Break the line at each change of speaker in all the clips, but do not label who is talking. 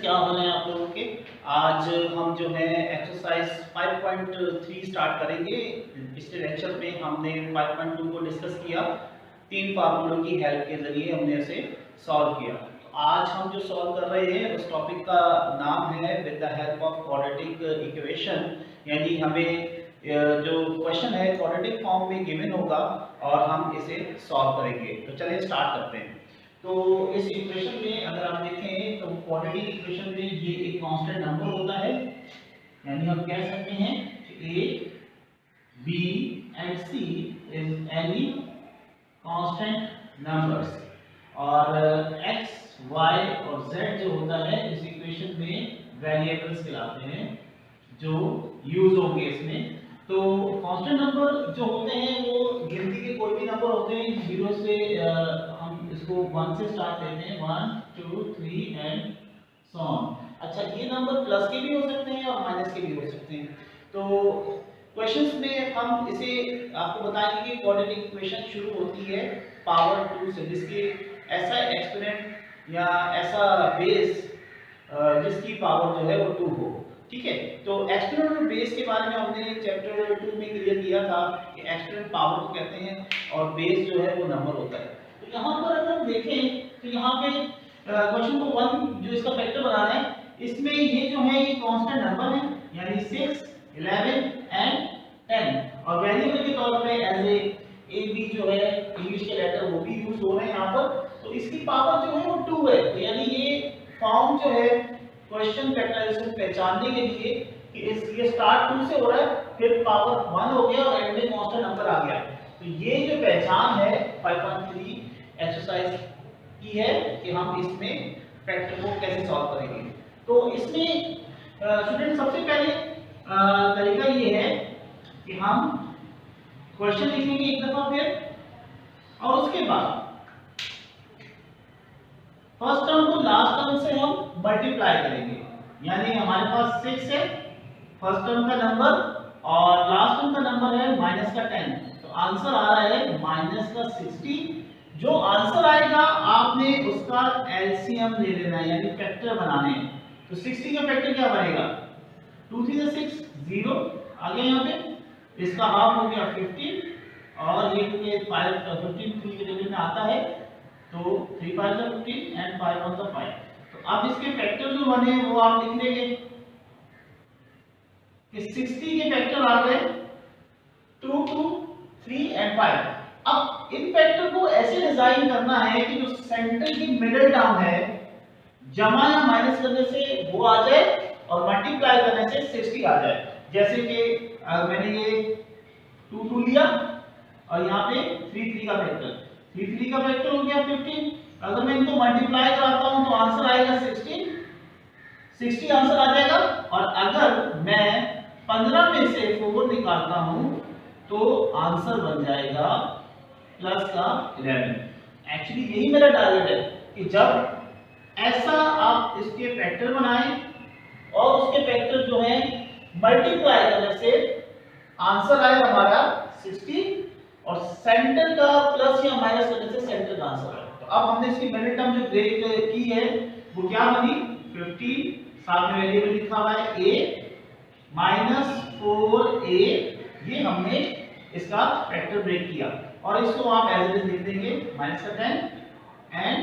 क्या हाल है आप लोगों के। आज हम जो है एक्सरसाइज 5.3 स्टार्ट करेंगे। पिछले लेक्चर में हमने 5.2 को डिस्कस किया, तीन फार्मूलों की हेल्प के जरिए हमने इसे सॉल्व किया। तो आज हम जो सॉल्व कर रहे हैं उस टॉपिक का नाम है with the help of quadratic equation, यानी हमें जो क्वेश्चन है क्वाड्रेटिक फॉर्म में गिवन होगा और हम इसे सॉल्व करेंगे। तो चलिए स्टार्ट करते हैं। तो इस इक्वेशन में अगर आप देखें तो क्वाड्रेटिक इक्वेशन में ये एक कांस्टेंट नंबर होता है, यानी हम कह सकते हैं कि a b and c is any constant numbers, और x y और z जो होता है इस इक्वेशन में वेरिएबल्स कहलाते हैं जो यूज होंगे इसमें। तो कांस्टेंट नंबर जो होते हैं वो गिनती के कोई भी नंबर होते हैं, जीरो से हम इसको 1 से स्टार्ट लेते हैं, 1 2 3 एंड सो ऑन। अच्छा, ये नंबर प्लस के भी हो सकते हैं और माइनस के भी हो सकते हैं। तो क्वेश्चंस में हम इसे आपको बताएंगे कि क्वाड्रेटिक इक्वेशन शुरू होती है पावर 2 से, जिसके ऐसा एक्सपोनेंट या ऐसा बेस जिसकी पावर जो है वो 2 हो। ठीक है, तो एक्सपोनेंट और बेस के बारे में हमने चैप्टर 2 में क्लियर किया था कि एक्सपोनेंट पावर को कहते हैं और बेस जो है वो नंबर होता है। तो यहाँ पर अगर हम देखें तो यहाँ पे क्वेश्चन को 1 जो इसका फैक्टर बनाना है, इसमें ये जो है ये कांस्टेंट नंबर है, यानी 6 11 एंड 10, और वेरिएबल के तौर पे एज ए बी जो है इंग्लिश के लेटर वो भी यूज हो रहे हैं यहाँ पर। तो इसकी पावर जो है वो 2 है, तो यानी ये फॉर्म जो है क्वेश्चन फैक्टराइजेशन पहचानने के लिए कि ये स्टार्ट 2 से हो रहा है, फिर पावर 1 हो गया और एंड में कांस्टेंट नंबर आ गया। तो ये जो पहचान है 5.3 एक्सरसाइज की है कि हम इसमें फैक्टर को कैसे सॉल्व करेंगे। तो इसमें स्टूडेंट सबसे पहले तरीका ये है कि हम क्वेश्चन लिखेंगे एक दफा फिर, और उसके बाद फर्स्ट टर्म को लास्ट टर्म से हम मल्टीप्लाई करेंगे, यानी हमारे पास 6 है फर्स्ट टर्म का नंबर और लास्ट टर्म का नंबर है माइनस का 10, तो आंसर आ रहा है माइनस का 60। जो आंसर आएगा आपने उसका एलसीएम ले लेना है, यानी फैक्टर बनाने हैं। तो 60 का फैक्टर क्या बनेगा, 2 3 6 0 आ गया यहाँ पे, इसका हाफ हो गया 15, और ये 15 3 के टेबल में आता है, तो 3 5 15 एंड 5 1 5। तो अब इसके फैक्टर जो बने वो आप लिख लेंगे कि 60 के फैक्टर आ गए 2 2 3 एंड 5। अब इन फैक्टर को ऐसे डिजाइन करना है कि जो सेंटर की मिडिल टर्म है जमा या माइनस करने से वो आ जाए और मल्टीप्लाई करने से 60 आ जाए। जैसे कि मैंने ये 2 2 लिया और यहाँ पे 3 3 का फैक्टर, 3 3 का फैक्टर हो गया 15। अगर मैं इनको मल्टीप्लाई कराता हूं तो आंसर आएगा 60 आंसर आ जाएगा। और अगर मैं 15 में से 4 निकालता हूं तो आंसर बन जाएगा प्लस का 11। एक्चुअली यही मेरा टारगेट है कि जब ऐसा आप इसके फैक्टर बनाएं और उसके फैक्टर जो है मल्टीप्लाई करने से आंसर आए हमारा 60, और सेंटर का प्लस या माइनस करने से सेंटर का आंसर आए। तो अब हमने इसकी मिडिल टर्म जो ब्रेक की है वो क्या बनी, 15, साथ में वेरिएबल लिखा हुआ है a -4a, ये हमने इसका फैक्टर ब्रेक किया, और इसको आप एज इट इज लिख देंगे -10 एंड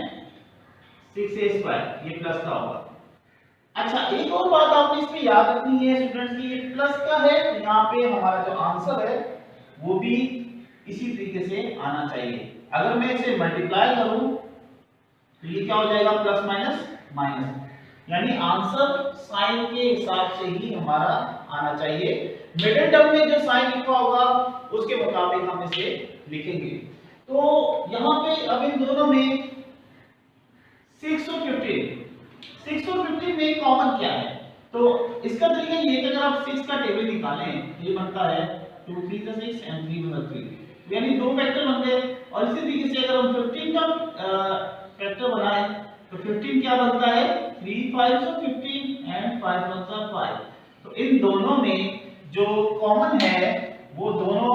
6a², ये प्लस का होगा। अच्छा, एक और बात आपने इसमें याद रखनी है स्टूडेंट्स की, ये प्लस का है तो यहाँ पे हमारा जो आंसर है वो भी इसी तरीके से आना चाहिए। अगर मैं इसे मल्टीप्लाई करूं तो ये क्या हो जाएगा, प्लस माइनस माइनस, यानी आंसर साइन के हिसाब से ही हमारा आना चाहिए। मिडिल टर्म में जो साइन लिखा होगा उसके मुताबिक हम इसे लिखेंगे। तो यहाँ पे अब इन दोनों में 6 और 15 में कॉमन क्या है, तो इसका तरीका ये है कि अगर आप 6 का टेबल निकालें, ये बनता है 2 3 6 एंड 3 3, यानी दो फैक्टर बन गए। और इसी तरीके से अगर हम 15 का फैक्टर बनाएं तो 15 क्या बनता है, 3 5 15 एंड 5 1 5। तो इन दोनों में जो कॉमन है वो दोनों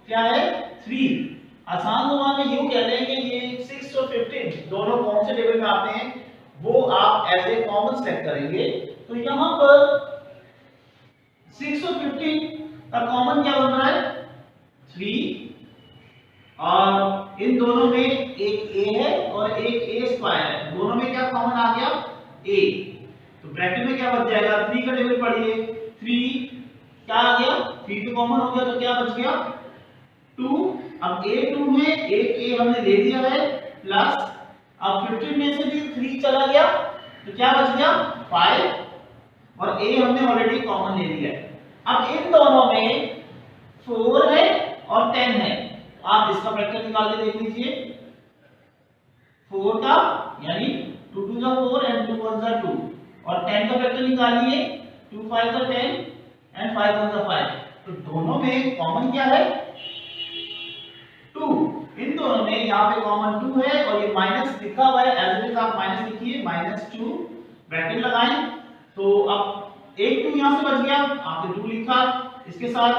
क्या है, 3। आसान ज़ुबान में यूं कह लें कि ये 6 और 15 दोनों कौन से टेबल में आते हैं, वो आप एज ए कॉमन सेलेक्ट करेंगे। तो यहां पर 6 और 15 का कॉमन क्या बन रहा है 3, और इन दोनों में एक a है और एक a स्क्वायर है, दोनों में क्या कॉमन आ गया a। तो ब्रैकेट में क्या बच जाएगा 3 का टेबल पढ़िए 3 क्या आ गया 3 तो कॉमन हो गया, तो क्या बच गया 2। अब a2 में एक a हमने ले लिया है प्लस अब 15 में से भी 3 चला गया तो क्या बच गया 5 और a हमने ऑलरेडी कॉमन ले लिया है। अब इन दोनों में 4 है और 10 है, आप इसका फैक्टर निकाल के देख लीजिए 4 का यानी 2 2 जा 4 एंड 2 1 जा 2 और 10 का फैक्टर निकालिए 2 5 जा 10 एंड 5 1 जा 5। तो दोनों में कॉमन क्या है 2। इन दोनों में यहाँ पे कॉमन 2 है और ये माइनस लिखा हुआ है, एज इट इज आप माइनस लिखिए -2 ब्रैकेट लगाएं। तो अब एक 2 यहाँ से बच गया, आपने 2 लिखा, इसके साथ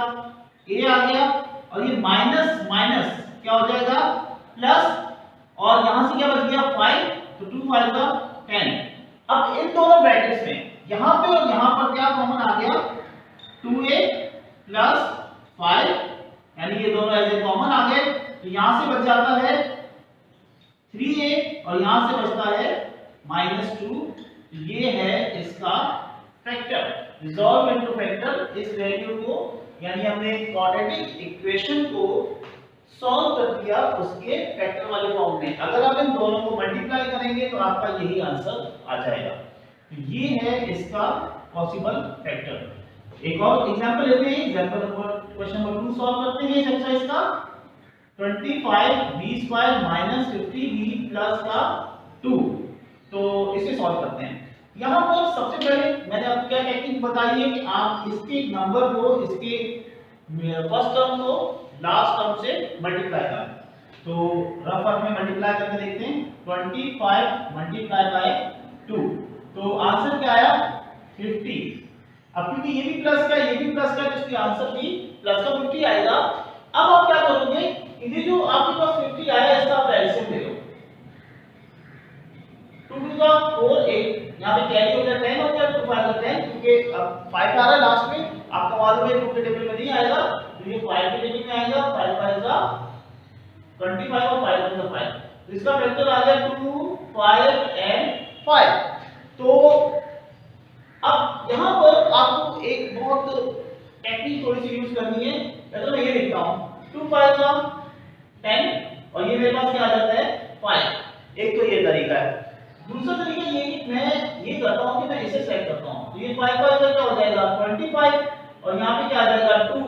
a आ गया और ये माइनस माइनस क्या हो जाएगा प्लस, और यहां से क्या बच गया 5, तो 2 5 का 10। अब इन दोनों ब्रैकेट्स में यहां पे और यहां पर क्या कॉमन आ गया 2a प्लस 5, यानी ये दोनों ऐसे कॉमन आ गए। तो यहां से बच जाता है 3a और यहां से बचता है -2। ये है इसका फैक्टर, रिजॉल्व इनटू फैक्टर। इस वैल्यू को यानी हमने क्वाड्रेटिक इक्वेशन को सॉल्व कर दिया उसके फैक्टर वाले फॉर्म में। अगर आप इन दोनों को मल्टीप्लाई करेंगे तो आपका यही आंसर आ जाएगा। तो ये है इसका पॉसिबल फैक्टर। एक और एग्जांपल लेते हैं, example number question number 2 solve करते हैं इस एक्सरसाइज का। 25b² - 50b प्लस का 2। तो इसे सॉल्व करते हैं। यहाँ पर सबसे पहले मैंने आपको क्या टेक्निक बताई है कि आप इसके नंबर को इसके फर्स्ट टर्म को लास्ट टर्म से मल्टीप्लाई करें। तो रफ वर्क में मल्टीप्लाई करके देखते हैं 25 मल्टीप्लाई बाय 2, तो आंसर क्या आया 50। अब क्योंकि ये भी प्लस का ये भी प्लस का, तो इसका आंसर भी प्लस का 50 आएगा। अब आप क्या करोगे, ये जो आपके पास 50 आया इसका आप एलसीएम ले लो। 2 टू का 4 8, यहाँ पे कैरी हो गया 10 हो गया, 2 5 का 10, क्योंकि अब 5 आ रहा है लास्ट में, आपका मालूम है 2 के टेबल में नहीं आएगा, तो ये 5 के टेबल में आएगा। 5 5 का 25 और 5 1 का 5, तो इसका फैक्टर आ गया 2 5 एंड 5। तो अब यहाँ पर आपको एक बहुत टेक्निक थोड़ी सी यूज करनी है। तो मैं ये लिखता हूँ 2 5 का 10 और ये मेरे पास क्या आ जाता है 5। एक तो ये तरीका है। दूसरा तरीका ये कि मैं ये करता हूं कि मैं इसे सेट करता हूं। तो ये 5 5 का क्या हो जाएगा 25 और यहां पे क्या आ जाएगा 2।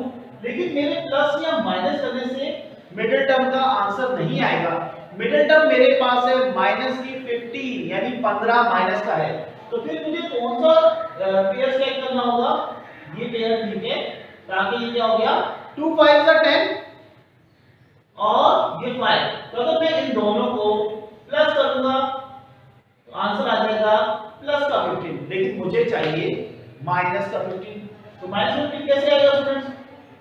लेकिन मेरे प्लस या माइनस करने से मिडिल टर्म का आंसर नहीं आएगा। मिडिल टर्म मेरे पास है माइनस की 15 यानी 15 माइनस का है। तो फिर मुझे कौन सा पेयर सेलेक्ट करना होगा, ये पेयर ठीक है, ताकि ये क्या हो गया 2 5 का 10 और ये 5। तो अगर मैं इन दोनों को प्लस करूंगा तो आंसर आ जाएगा प्लस का 15, लेकिन मुझे चाहिए माइनस का 15। तो माइनस 15 कैसे आएगा स्टूडेंट्स,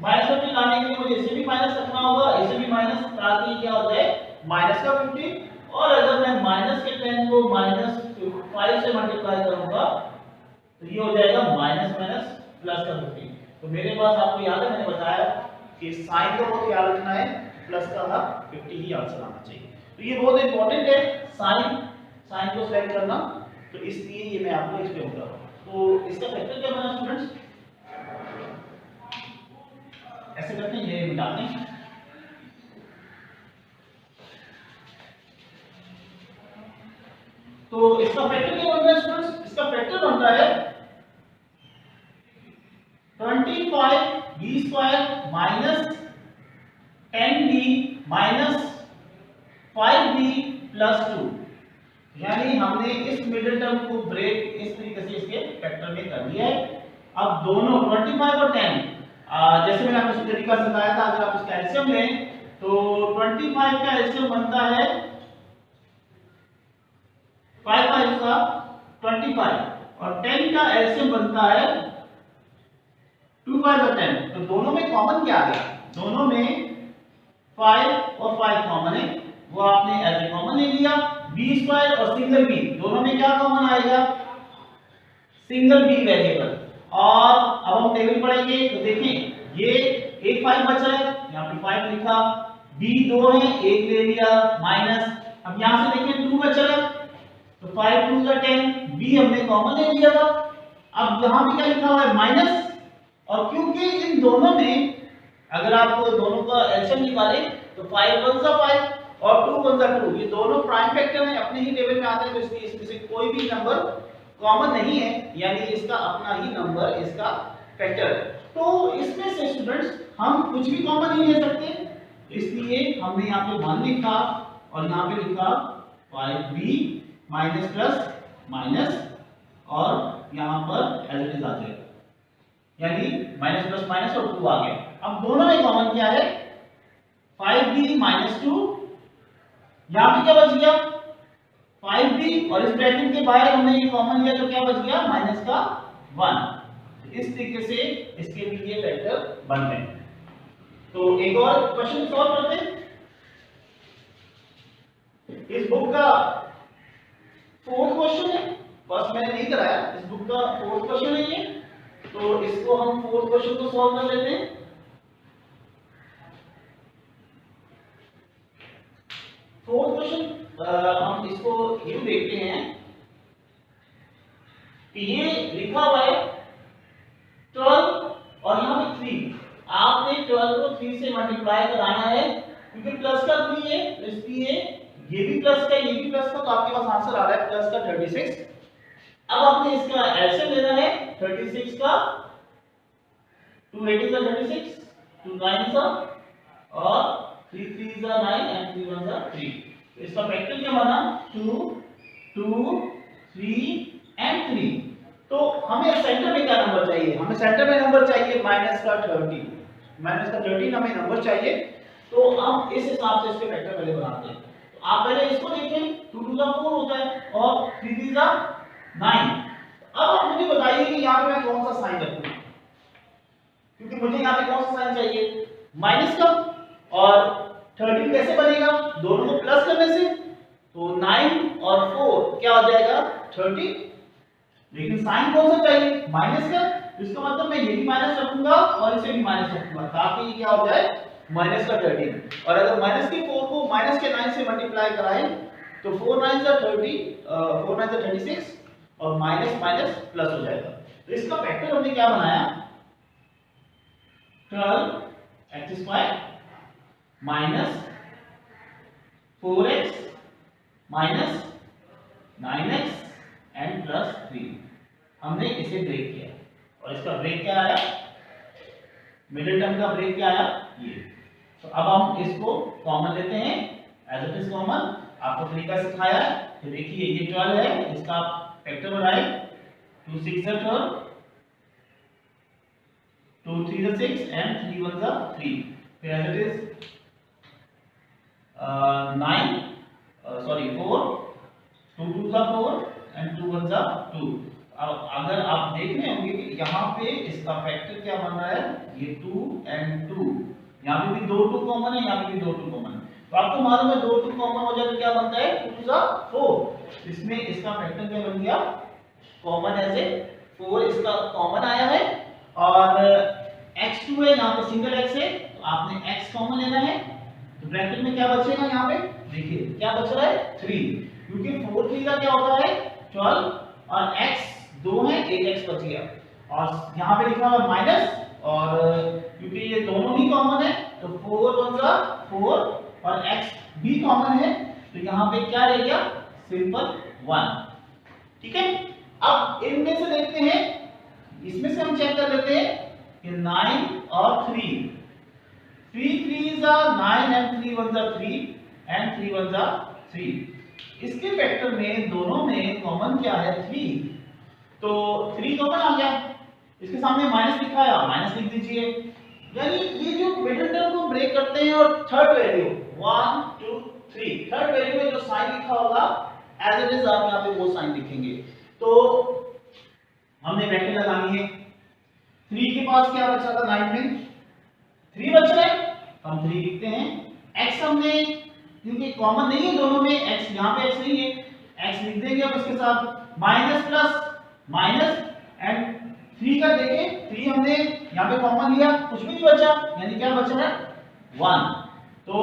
माइनस 15 लाने के लिए मुझे इसे भी माइनस रखना होगा, इसे भी माइनस, ताकि क्या हो जाए माइनस का 15। और अगर मैं माइनस के 10 को -5 से मल्टीप्लाई करूंगा तो ये हो जाएगा माइनस माइनस प्लस का 15। तो मेरे पास आपको याद है मैंने बताया कि साइन का बहुत याद रखना है, प्लस का 50 ही आंसर आना चाहिए। तो ये बहुत इंपॉर्टेंट है साइन को सेलेक्ट करना, तो इसलिए ये मैं आपको एक्सप्लेन कर रहा हूं। तो इसका फैक्टर क्या बना स्टूडेंट्स, ऐसे करते हैं, ये मिटाते हैं। तो इसका फैक्टर क्या बन रहा है स्टूडेंट्स, इसका फैक्टर बन रहा है 25b² - 10b - 5b + 2। यानी हमने इस मिडिल टर्म को ब्रेक इस तरीके से इसके फैक्टर में कर दिया है। अब दोनों 25 और 10 जैसे मैंने आपको इस तरीका सिखाया था, अगर आप इसका एलसीएम लें तो 25 का एलसीएम बनता है 5 5 का 25 और 10 का एलसीएम बनता है 2 5 का 10। तो दोनों में कॉमन क्या आ गया, दोनों में 5 और 5 कॉमन है, वो आपने एज ए कॉमन ले लिया। बी स्क्वायर और सिंगल बी दोनों में क्या कॉमन आएगा, सिंगल बी वेरिएबल। और अब हम टेबल पढ़ेंगे तो देखें ये एक 5 बचा है, यहाँ पे 5 लिखा, बी 2 है, एक ले लिया माइनस, अब यहाँ से देखें 2 बचा है तो 5 2 = 10, बी हमने कॉमन ले लिया था। अब यहाँ पे क्या लिखा हुआ है माइनस, और क्योंकि इन दोनों में अगर आप दोनों का एलसीएम निकालें तो 5 1 = 5 और 2 1 = 2, ये दोनों प्राइम फैक्टर हैं, अपने ही टेबल में आते हैं, तो इसलिए इसमें से कोई भी नंबर कॉमन नहीं है, यानी इसका अपना ही नंबर इसका फैक्टर है। तो इसमें से स्टूडेंट्स हम कुछ भी कॉमन नहीं ले सकते, इसलिए हमने यहाँ पे 1 लिखा और यहाँ पे लिखा 5b माइनस प्लस माइनस, और यहाँ पर एज इट इज आ जाएगा, यानी माइनस प्लस माइनस और 2 आ गया। अब दोनों में कॉमन क्या है, 5b माइनस 2, यहाँ पे क्या बच गया 5b, और इस ब्रैकेट के बाहर हमने ये कॉमन लिया तो क्या बच गया माइनस का 1। इस तरीके से इसके भी ये फैक्टर बन गए। तो एक और क्वेश्चन सॉल्व करते हैं। इस बुक का 4th क्वेश्चन है, फर्स्ट मैंने नहीं कराया, इस बुक का 4th क्वेश्चन है ये, तो इसको हम 4th क्वेश्चन को सॉल्व कर लेते हैं। 4th क्वेश्चन हम इसको यूं देखते हैं कि ये लिखा हुआ है 12 और यहाँ पे 3, आपने 12 को 3 से मल्टीप्लाई कराना है, क्योंकि प्लस का 3 है तो इसलिए ये भी प्लस का ये भी प्लस का, तो आपके पास आंसर आ रहा है प्लस का 36। अब आपने इसका एलसीएम लेना है 36 का, 2 8 = 36, 2 9 और 3 3 = 9 and 3 1 = 3। तो इसका फैक्टर क्या बना 2 2 3 and 3। तो हमें सेंटर में क्या नंबर चाहिए, हमें सेंटर में नंबर चाहिए माइनस का 30, माइनस का 13 हमें नंबर चाहिए। तो हम इस हिसाब से इसके फैक्टर पहले बनाते हैं। तो आप पहले इसको देखें, 2 2 = 4 होता है और 3 3 = 9। अब आप मुझे बताइए कि यहाँ पे मैं कौन सा साइन रखूं, क्योंकि मुझे यहाँ पे कौन सा साइन चाहिए माइनस का, और 13 कैसे बनेगा, दोनों को प्लस करने से, तो 9 और 4 क्या हो जाएगा 30, लेकिन साइन कौन सा चाहिए माइनस का, इसका मतलब मैं ये भी माइनस रखूंगा और इसे भी माइनस रखूंगा ताकि ये क्या हो जाए माइनस का 13। और अगर माइनस के 4 को माइनस के 9 से मल्टीप्लाई कराएं तो 4 9 = 30, 4 9 = 36 और माइनस माइनस प्लस हो जाएगा। तो इसका फैक्टर हमने क्या बनाया 12x² minus 4x minus 9x and plus 3। हमने इसे ब्रेक किया और इसका ब्रेक क्या आया, मिडिल टर्म का ब्रेक क्या आया ये। तो अब हम इसको कॉमन लेते हैं, एज इट इज कॉमन, आपको तरीका सिखाया है। तो देखिए ये 12 है, इसका फैक्टर बनाए 2 6 = 12, 2 3 = 6 and 3 1 = 3। फिर as it is 9 sorry 4, 2 2 = 4 and 2 1 = 2। अब अगर आप देख रहे होंगे कि यहाँ पे इसका फैक्टर क्या बन रहा है, ये 2 and 2, यहाँ पे भी 2 2 कॉमन है, यहाँ पे भी 2 2 कॉमन है। तो आपको मालूम है 2 2 कॉमन हो जाए तो क्या बनता है 2 = 4। इसमें इसका फैक्टर क्या बन गया कॉमन ऐसे 4, इसका कॉमन आया है, और x2 है, यहाँ पे सिंगल x है तो आपने x कॉमन लेना है। तो ब्रैकेट में क्या बचेगा, यहाँ पे देखिए क्या बच रहा है 3, क्योंकि 4 3 का क्या होता है 12 और x 2 है, एक x बच गया, और यहाँ पे लिखा हुआ माइनस, और क्योंकि ये दोनों ही कॉमन है तो 4 1 = 4 और x भी कॉमन है, तो यहाँ पे क्या रह गया सिंपल 1। ठीक है, अब इनमें से देखते हैं, इसमें से हम चेक कर लेते हैं कि 9 और 3, 3 3 = 9 and 3 1 = 3 and 3 1 = 3। इसके फैक्टर में दोनों में कॉमन क्या है 3, तो 3 कॉमन आ गया, इसके सामने माइनस लिखा है, माइनस लिख दीजिए। यानी ये जो मिडिल टर्म को ब्रेक करते हैं और थर्ड वैल्यू 1 2 3, थर्ड वैल्यू में जो साइन लिखा होगा एज इट इज आप यहाँ पे वो साइन लिखेंगे। तो हमने ब्रैकेट लगानी है, 3 के पास क्या बचा था 9 में 3 बच रहा है, हम 3 लिखते हैं। x हमने क्योंकि कॉमन नहीं है दोनों में x, यहाँ पे x नहीं है, x लिख देंगे अब इसके साथ माइनस प्लस माइनस एंड 3 का देखें 3 हमने यहाँ पे कॉमन लिया, कुछ भी नहीं बचा, यानी क्या बच रहा है 1। तो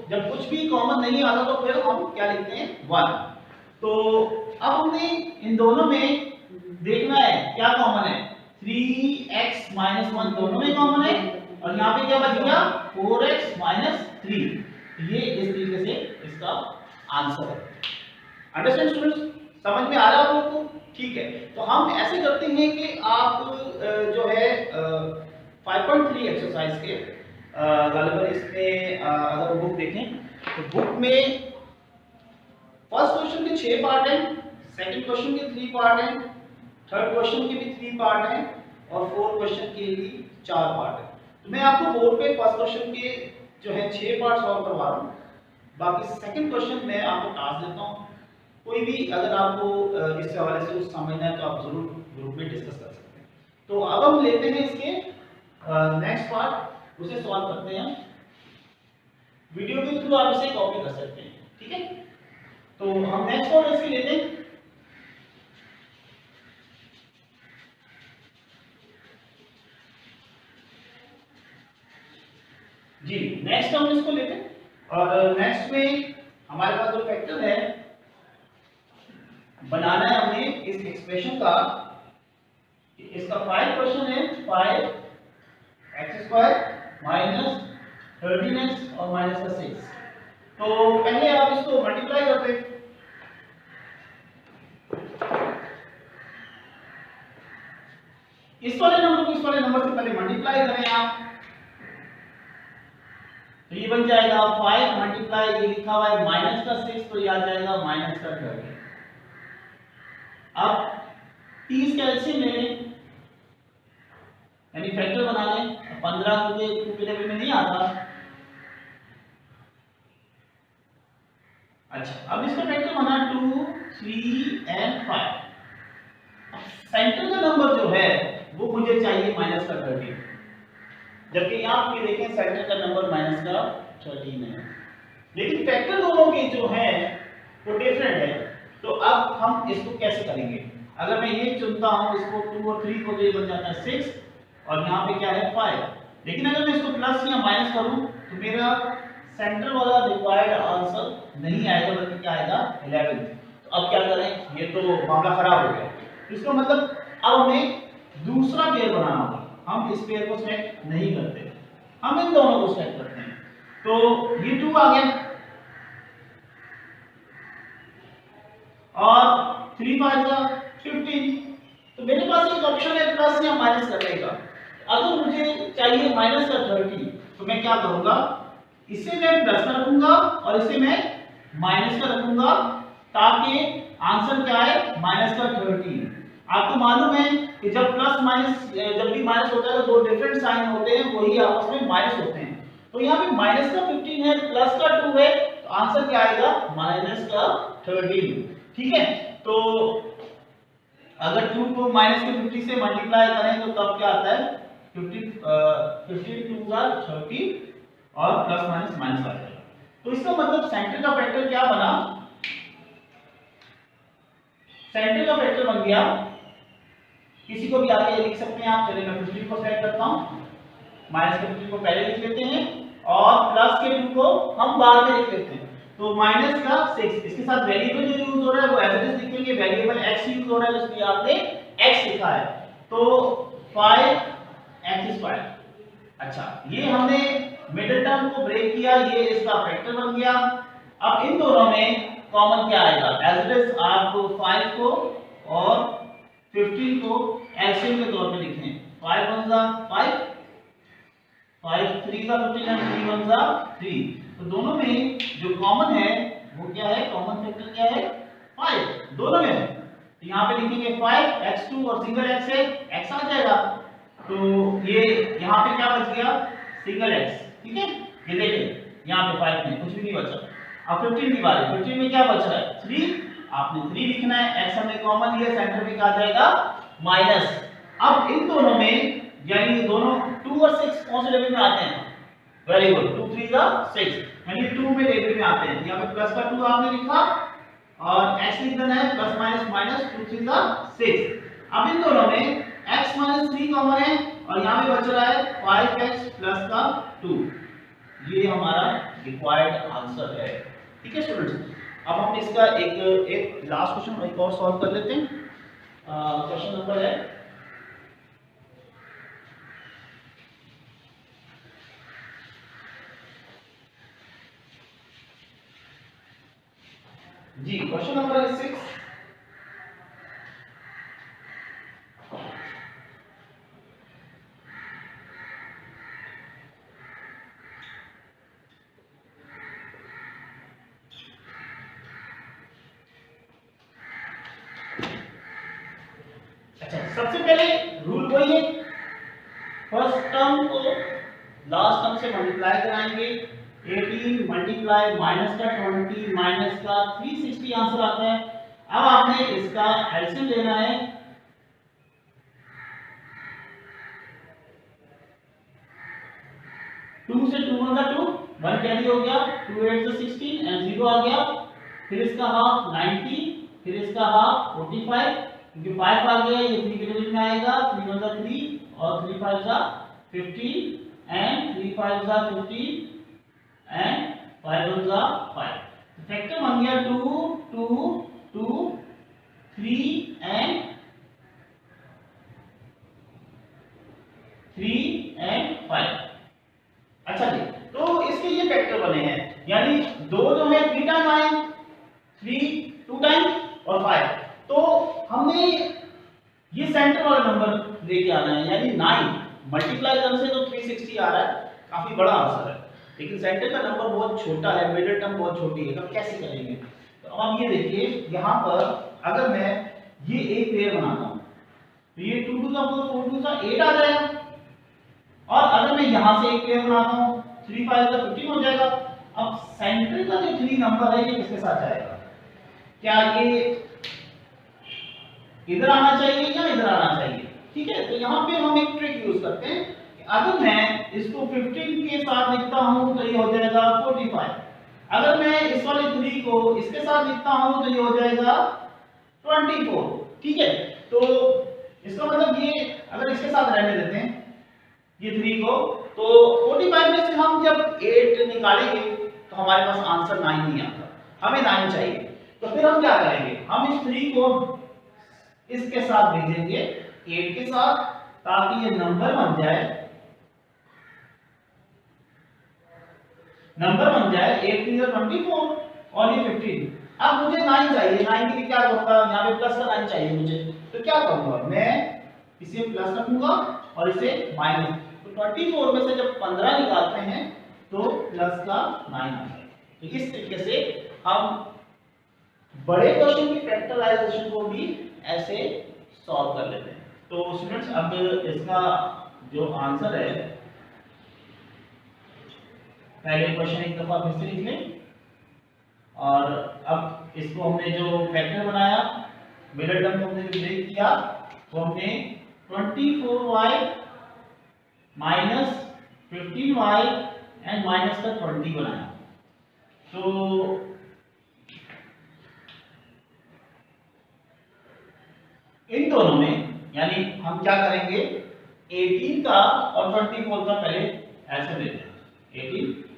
जब कुछ भी कॉमन नहीं आता तो फिर हम क्या लिखते हैं 1। तो अब हमने इन दोनों में देखना है क्या कॉमन है, 3x - 1 दोनों में कॉमन है और यहाँ पे क्या बच गया 4x - 3। ये इस तरीके से इसका आंसर है। अंडरस्टैंड स्टूडेंट्स, समझ में आ रहा है आप लोगों को? ठीक है, तो हम ऐसे करते हैं कि आप जो है 5.3 एक्सरसाइज के गालिबन इसमें अगर बुक देखें तो बुक में फर्स्ट क्वेश्चन के 6 पार्ट हैं, सेकंड क्वेश्चन के 3 पार्ट हैं, थर्ड क्वेश्चन के भी 3 पार्ट हैं और फोर्थ क्वेश्चन के भी 4 पार्ट हैं। तो मैं आपको बोर्ड पे फर्स्ट क्वेश्चन के जो है 6 पार्ट सॉल्व करवा रहा हूँ, बाकी सेकंड क्वेश्चन मैं आपको टास्क देता हूँ। कोई भी अगर आपको इस हवाले से कुछ समझना है तो आप जरूर ग्रुप में डिस्कस कर सकते हैं। तो अब हम लेते हैं इसके नेक्स्ट पार्ट, उसे सॉल्व करते हैं। वीडियो के थ्रू आप इसे कॉपी कर सकते हैं, ठीक है? तो हम नेक्स्ट पार्ट इसके लेते हैं। जी नेक्स्ट हम इसको लेते हैं और नेक्स्ट में हमारे पास जो फैक्टर है बनाना है हमने इस एक्सप्रेशन का, इसका 5 क्वेश्चन है 5x² - 13x और माइनस का 6। तो पहले आप इसको मल्टीप्लाई करते हैं। इस वाले नंबर को इस वाले नंबर से पहले मल्टीप्लाई करें आप, तो ये बन जाएगा 5 मल्टीप्लाई ये लिखा हुआ है माइनस का 6, तो ये आ जाएगा माइनस का 13। अब 30 का एलसीएम ले लें यानी फैक्टर बना लें। 15 मुझे टेबल में नहीं आता। अच्छा, अब इसका फैक्टर बना 2, 3 एंड 5। सेंटर का नंबर जो है वो मुझे चाहिए माइनस का 13, जबकि यहाँ पे देखें सेंटर का नंबर माइनस का 13 है, लेकिन फैक्टर दोनों के जो है वो डिफरेंट है। तो अब हम इसको कैसे करेंगे? अगर मैं ये चुनता हूं इसको 2 और 3 को, तो ये बन जाता है 6 और यहाँ पे क्या है 5। लेकिन अगर मैं इसको प्लस या माइनस करूं तो मेरा सेंटर वाला रिक्वायर्ड आंसर नहीं आएगा, बल्कि क्या आएगा 11। तो अब क्या करें, ये तो मामला खराब हो गया। इसका मतलब अब हमें दूसरा पेयर बनाना होगा। हम इस पेयर को सेलेक्ट नहीं करते, हम इन दोनों को सेलेक्ट करते हैं। तो ये 2 आ गया और 3 5 का 15। तो मेरे पास एक ऑप्शन है प्लस या माइनस करने का। अगर मुझे चाहिए माइनस का 30 तो मैं क्या करूंगा, इसे मैं प्लस का रखूंगा और इसे मैं माइनस का रखूंगा, ताकि आंसर क्या है माइनस का 30। आपको मालूम है कि जब प्लस माइनस जब भी माइनस होता है तो 2 डिफरेंट साइन होते हैं, वही आपस में माइनस होते हैं। तो यहाँ पे माइनस का 15 है, प्लस का 2 है, तो आंसर क्या आएगा माइनस का 13। ठीक है, तो अगर 2 को माइनस के 50 से मल्टीप्लाई करें तो तब क्या आता है 15 2 30 और प्लस माइनस माइनस आ जाएगा। तो इसका मतलब सेंटर का फैक्टर क्या बना, सेंटर का फैक्टर बन गया, किसी को भी आगे लिख सकते हैं आप। चलिए मैं 15 को सेलेक्ट करता हूं, माइनस के 15 को पहले लिख लेते हैं और प्लस के 2 को हम बाद में लिख लेते हैं। तो माइनस का 6, इसके साथ वेरिएबल जो यूज हो रहा है वो एज इट इज लिखेंगे, वेरिएबल x यूज हो रहा है इसलिए आपने x लिखा है। तो 5x²। अच्छा, ये हमने मिडिल टर्म को ब्रेक किया, ये इसका फैक्टर बन गया। अब इन दोनों में कॉमन क्या आएगा, एज इट इज आप 5 को और 15 को एलसीएम के तौर पे लिखें। 5 1 जा 5, 5 3 जा 15 और 3 1 जा 3। तो दोनों में जो कॉमन है वो क्या है, कॉमन फैक्टर क्या है 5 दोनों में है। तो यहाँ पे लिखेंगे 5x2 और सिंगल x है, x आ जाएगा। तो ये यहाँ पे क्या बच गया सिंगल x। ठीक है, ये देखिए यहाँ पे 5 में कुछ भी नहीं बचा। अब 15 की बारी, 15 में क्या बच रहा है 3, आपने 3 लिखना है, x हमने कॉमन लिया, सेंटर में क्या आ जाएगा माइनस। अब इन दोनों में यानी दोनों 2 और 6 कौन से लेवल में आते हैं, वेरी गुड, 2 3 जा 6, यानी 2 में टेबल में आते हैं। यहाँ पे प्लस का 2 आपने लिखा और x लिख देना है, प्लस माइनस माइनस 2 3 जा 6। अब इन दोनों में x माइनस 3 कॉमन है और यहाँ पे बच रहा है 5x प्लस का 2। ये हमारा रिक्वायर्ड आंसर है। ठीक है स्टूडेंट्स, अब हम इसका एक लास्ट क्वेश्चन एक और सॉल्व कर लेते हैं। क्वेश्चन नंबर है जी, क्वेश्चन नंबर 6। सबसे पहले रूल वही है, फर्स्ट टर्म को लास्ट टर्म से मल्टीप्लाई कराएंगे। 18 मल्टीप्लाई माइनस का 20 माइनस का 360 आंसर आता है। अब आपने इसका एलसीएम लेना है। टू से 2 1 का 2, 1 कैरी हो गया, 2 8 से 16 एंड 0 आ गया। फिर इसका हाफ 90, फिर इसका हाफ 45, क्योंकि 5 आ गया, ये 3 के टेबल में आएगा। 3 1 जा 3 और 3 5 जा 15 एंड 3 5 जा 15 एंड 5 1 जा 5। फैक्टर बन गया 2 2 2 3 एंड 5। अच्छा जी, तो इसके ये फैक्टर बने हैं, यानी 2 जो है 3 टाइम आए, 3 2 टाइम और 5। तो हमने ये सेंटर वाला नंबर लेके आना है, यानी 9 मल्टीप्लाई करने से तो 360 आ रहा है, काफी बड़ा आंसर है। लेकिन सेंटर का नंबर बहुत छोटा है, मिडिल टर्म बहुत छोटी है, तो कैसे करेंगे? तो अब आप ये देखिए, यहाँ पर अगर मैं ये एक पेयर बनाता हूँ तो ये 2 2 का 4 4 2 का 8 आ जाएगा। और अगर मैं यहाँ से एक पेयर बनाता हूँ 3 5 का 15 हो जाएगा। अब सेंटर का जो 3 नंबर है ये किसके साथ जाएगा? क्या ये इधर आना चाहिए या इधर आना चाहिए? ठीक है, तो यहाँ पे हम एक ट्रिक यूज करते हैं कि अगर मैं इसको 15 के साथ लिखता हूँ तो ये हो जाएगा 45। अगर मैं इस वाले 3 को इसके साथ लिखता हूँ तो ये हो जाएगा 24। ठीक है, तो इसका मतलब ये अगर इसके साथ रहने देते हैं ये 3 को, तो 45 में से हम जब 8 निकालेंगे तो हमारे पास आंसर 9 नहीं आता, हमें 9 चाहिए। तो फिर हम क्या करेंगे? हम इस 3 को इसके साथ भेजेंगे 8 के साथ, ताकि ये नंबर बन जाए 8 3 24 और ये 15। अब मुझे 9 चाहिए, 9 के लिए क्या करूंगा? यहाँ पे प्लस का 9 चाहिए मुझे, तो क्या करूंगा? मैं इसे प्लस रखूंगा और इसे माइनस। तो 24 में से जब 15 निकालते हैं तो प्लस का 9 आता है। तो इस तरीके से हम बड़े क्वेश्चन की फैक्टराइजेशन को भी ऐसे सॉल्व कर लेते हैं। तो स्टूडेंट्स, अब इसका जो आंसर है, पहले क्वेश्चन एक दफा फिर से लिख लें और अब इसको हमने जो फैक्टर बनाया, मिडिल टर्म को हमने ब्रेक किया, तो हमने 24y minus 15y and minus का 20 बनाया। तो इन दोनों में यानी हम क्या करेंगे? 18 का और 24 का पहले ऐसे लेते हैं, 18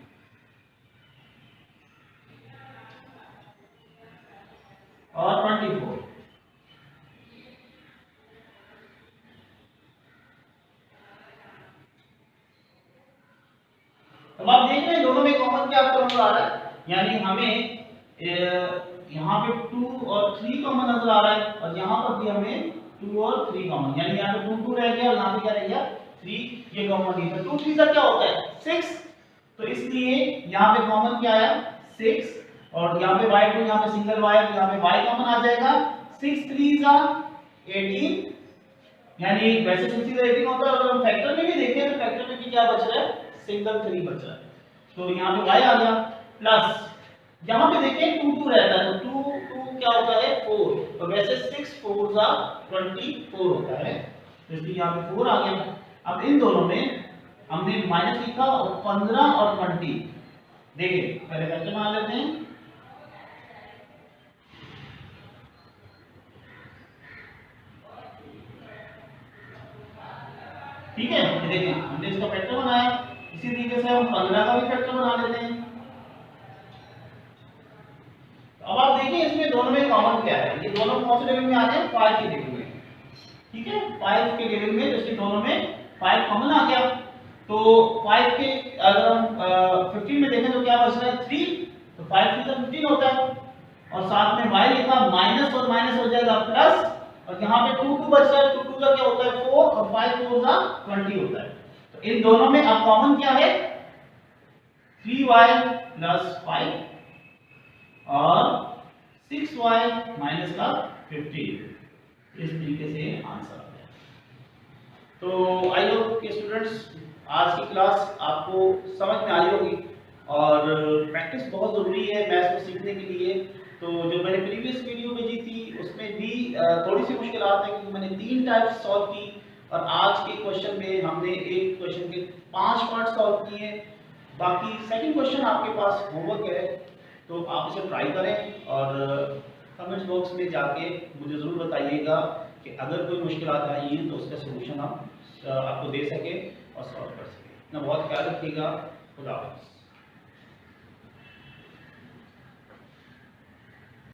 और 24। तो आप देख रहे हैं दोनों में कॉमन क्या आपको नजर आ रहा है, यानी हमें यहाँ पे 2 और 3 कॉमन नजर आ रहा है और यहाँ पर भी हमें 2 और 3 कॉमन, यानी यहाँ पे 2 2 रह गया और यहाँ पे क्या रह गया 3, ये कॉमन नहीं था। 2 3 का क्या होता है 6, तो इसलिए यहाँ पे कॉमन क्या आया 6 और यहाँ पे y2, यहाँ पे सिंगल y, यहाँ पे y कॉमन आ जाएगा। 6 3 जा 18, यानी वैसे 6 3 18 होता है, अगर हम फैक्टर में भी देखें तो फैक्टर में भी क्या बच रहा है? सिंगल 3 बच रहा है। तो यहाँ पे y आ गया प्लस यहाँ पे देखें 2 2 रहता है, तो 2 2 क्या होता है 4, तो वैसे 6 4 जा 24 होता है, तो इसलिए यहाँ पे 4 आ गया। अब इन दोनों में हमने माइनस लिखा और 15 और 20। देखिए पहले फैक्टर बना लेते हैं। ठीक है, देखिए हमने इसका फैक्टर बनाया, इसी तरीके से हम 15 का भी फैक्टर बना लेते हैं। अब आप देखिए इसमें दोनों में कॉमन क्या है, ये दोनों कौन से लेवल में आ गए, 5 के लेवल में। ठीक है, 5 के लेवल में, जैसे दोनों में 5 कॉमन आ गया, तो 5 के अगर हम 15 में देखें तो क्या बच रहा है 3, तो 5 3 तो 15 होता है, और साथ में y लिखा, माइनस और माइनस हो जाएगा प्लस, और यहाँ पे 2 2 बच रहा है, 2 2 का क्या होता है 4, और 5 4 का 20 होता है। तो इन दोनों में अब कॉमन क्या है, 3y प्लस 5 और 6y माइनस का 15। इस तरीके से आंसर आ गया। तो आई होप कि स्टूडेंट्स आज की क्लास आपको समझ में आई होगी, और प्रैक्टिस बहुत ज़रूरी है मैथ्स को सीखने के लिए। तो जो मैंने प्रीवियस वीडियो भेजी थी उसमें भी थोड़ी सी मुश्किलात है, क्योंकि मैंने 3 टाइप्स सॉल्व की, और आज के क्वेश्चन में हमने एक क्वेश्चन के 5 पार्ट सॉल्व किए। बाकी सेकंड क्वेश्चन आपके पास होमवर्क है, तो आप इसे ट्राई करें, और कमेंट्स बॉक्स में जाके मुझे ज़रूर बताइएगा कि अगर कोई मुश्किलात आई हैं तो उसका सलूशन हम आपको दे सके और सॉल्व कर सके। अपना बहुत ख्याल रखिएगा। खुदा हाफ़िज़।